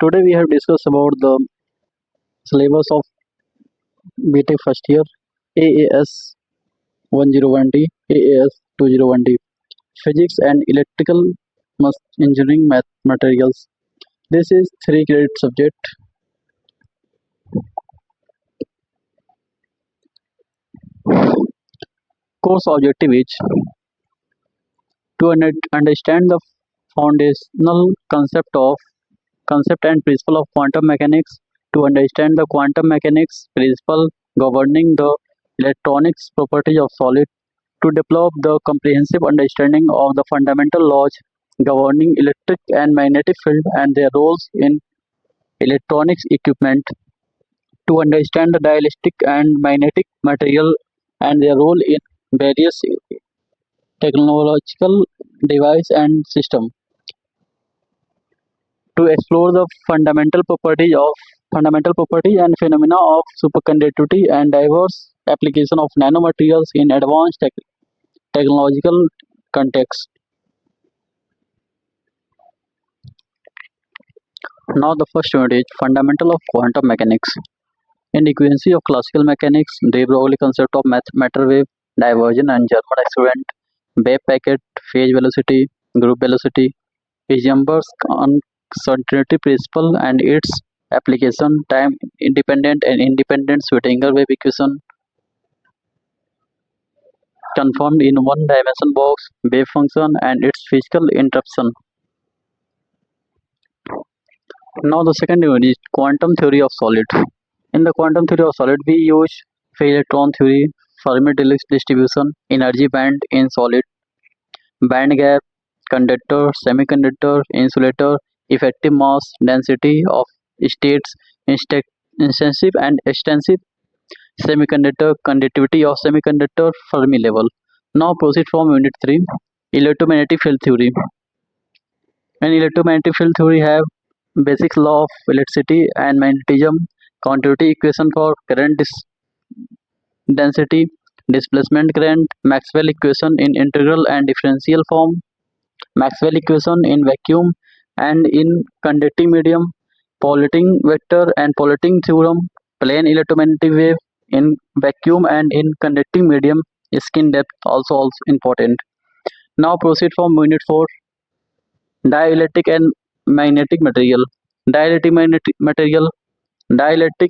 Today we have discussed about the syllabus of BTech first year AAS 101D, AAS 201D, Physics and Electrical Engineering Materials. This is 3 credit subject. Course objective is to understand the foundational concept and principle of quantum mechanics, to understand the quantum mechanics principle governing the electronics properties of solid, to develop the comprehensive understanding of the fundamental laws governing electric and magnetic field and their roles in electronics equipment, to understand the dielectric and magnetic material and their role in various technological device and system, to explore the fundamental property and phenomena of superconductivity and diverse application of nanomaterials in advanced technological context. Now the first unit is fundamental of quantum mechanics. In equation of classical mechanics, de Broglie concept of matter wave, divergence and German experiment, wave packet, phase velocity, group velocity, Heisenberg's uncertainty principle and its application, time independent and independent Schrödinger wave equation, confirmed in one-dimension box, wave function and its physical interruption. Now the second unit is quantum theory of solid. In the quantum theory of solid, we use free electron theory, Fermi distribution, energy band in solid, band gap, conductor, semiconductor, insulator, effective mass, density of states, intensive and extensive semiconductor, conductivity of semiconductor, Fermi level. Now proceed from unit 3, electromagnetic field theory. In electromagnetic field theory have basic law of electricity and magnetism, continuity equation for current density, displacement current, Maxwell equation in integral and differential form, Maxwell equation in vacuum and in conducting medium, Pauling vector and Pauling theorem, plane electromagnetic wave in vacuum and in conducting medium, skin depth also important. Now proceed from unit 4, dielectric and magnetic material. Dielectric magnetic material, dielectric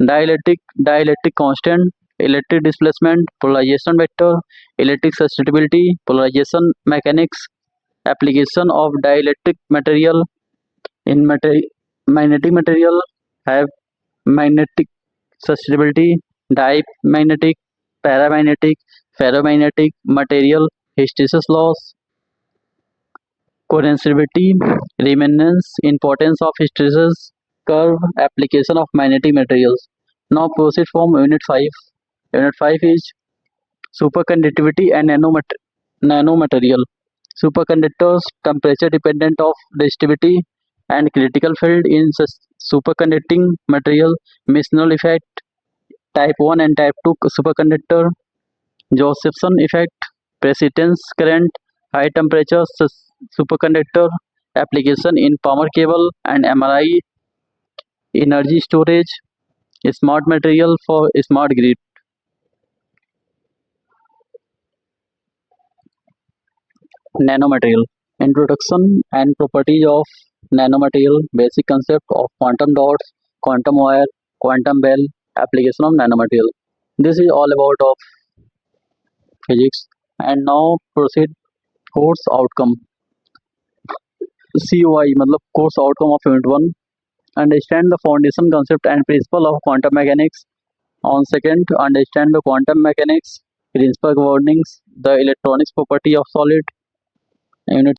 dielectric constant, electric displacement, polarization vector, electric susceptibility, polarization mechanics, application of dielectric material in magnetic material have magnetic susceptibility, diamagnetic, paramagnetic, ferromagnetic material, hysteresis loss, coercivity, remanence, importance of hysteresis curve, application of magnetic materials. Now proceed from unit 5. Unit 5 is superconductivity and nanomaterial. Superconductors, temperature dependent of resistivity and critical field in superconducting material, Misnell effect, type 1 and type 2 superconductor, Josephson effect, precedence current, high temperature superconductor, application in power cable and MRI, energy storage, smart material for smart grid. Nanomaterial. Introduction and properties of nanomaterial, basic concept of quantum dots, quantum wire, quantum bell, application of nanomaterial. This is all about of physics. And now proceed course outcome. COI मतलब course outcome of unit 1. Understand the foundation concept and principle of quantum mechanics. On second, understand the quantum mechanics, principle governing the electronics property of solid. Unit